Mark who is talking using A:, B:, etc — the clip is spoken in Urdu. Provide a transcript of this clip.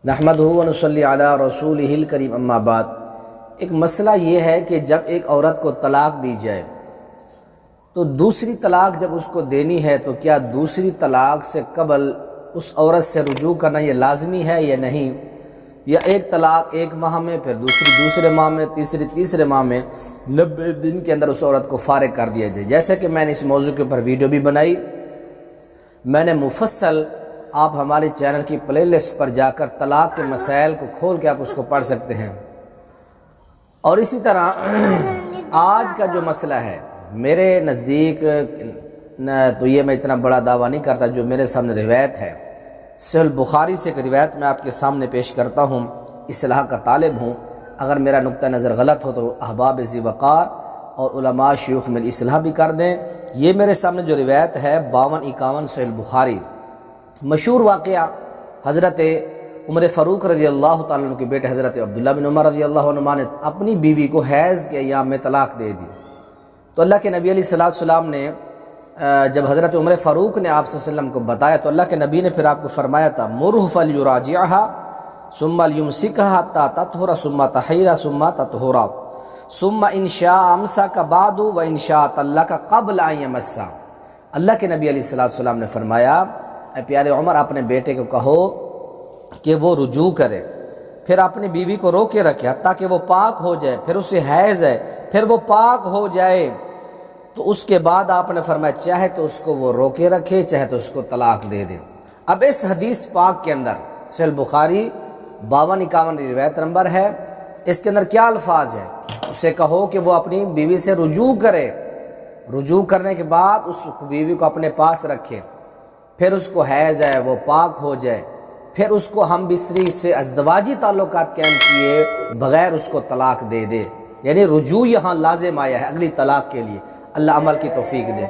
A: نحمدہ و نصلی علی رسولہ الکریم اما بعد۔ ایک مسئلہ یہ ہے کہ جب ایک عورت کو طلاق دی جائے تو دوسری طلاق جب اس کو دینی ہے تو کیا دوسری طلاق سے قبل اس عورت سے رجوع کرنا یہ لازمی ہے یا نہیں، یا ایک طلاق ایک ماہ میں، پھر دوسرے ماہ میں، تیسرے ماہ میں 90 دن کے اندر اس عورت کو فارغ کر دیا جائے۔ جیسے کہ میں نے اس موضوع کے اوپر ویڈیو بھی بنائی، میں نے مفصل، آپ ہمارے چینل کی پلے لسٹ پر جا کر طلاق کے مسائل کو کھول کے آپ اس کو پڑھ سکتے ہیں۔ اور اسی طرح آج کا جو مسئلہ ہے میرے نزدیک، تو یہ میں اتنا بڑا دعویٰ نہیں کرتا، جو میرے سامنے روایت ہے صحیح بخاری سے ایک روایت میں آپ کے سامنے پیش کرتا ہوں، اصلاح کا طالب ہوں، اگر میرا نقطہ نظر غلط ہو تو احباب ذی وقار اور علماء شیوخ میں اصلاح بھی کر دیں۔ یہ میرے سامنے جو روایت ہے 52-51 صحیح بخاری، مشہور واقعہ، حضرت عمر فاروق رضی اللہ تعالیٰ عنہ کے بیٹے حضرت عبداللہ بن عمر رضی اللہ عنہ نے اپنی بیوی کو حیض کے ایام میں طلاق دے دی، تو اللہ کے نبی علیہ السلام نے جب حضرت عمر فاروق نے آپ صلی اللہ علیہ وسلم کو بتایا تو اللہ کے نبی نے پھر آپ کو فرمایا تھا مرہ فلیراجعها ثم لیمسکها حتی تطہر ثم تحید ثم تطہر ثم ان شاء امسک بعد وان شاء طلق قبل ان یمسا۔ اللہ کے نبی علیہ السلام نے فرمایا اے پیارے عمر، اپنے بیٹے کو کہو کہ وہ رجوع کرے، پھر اپنی بیوی کو روکے رکھے حتیٰ کہ وہ پاک ہو جائے، پھر اسے حیض ہے، پھر وہ پاک ہو جائے، تو اس کے بعد آپ نے فرمایا چاہے تو اس کو وہ روکے رکھے، چاہے تو اس کو طلاق دے دے۔ اب اس حدیث پاک کے اندر صحیح بخاری 52-51 روایت نمبر ہے، اس کے اندر کیا الفاظ ہے؟ اسے کہو کہ وہ اپنی بیوی سے رجوع کرے، رجوع کرنے کے بعد اس بیوی کو اپنے پاس رکھے، پھر اس کو حیض ہے وہ پاک ہو جائے، پھر اس کو ہم بستری سے ازدواجی تعلقات قائم کیے بغیر اس کو طلاق دے دے، یعنی رجوع یہاں لازم آیا ہے اگلی طلاق کے لیے۔ اللہ عمل کی توفیق دے۔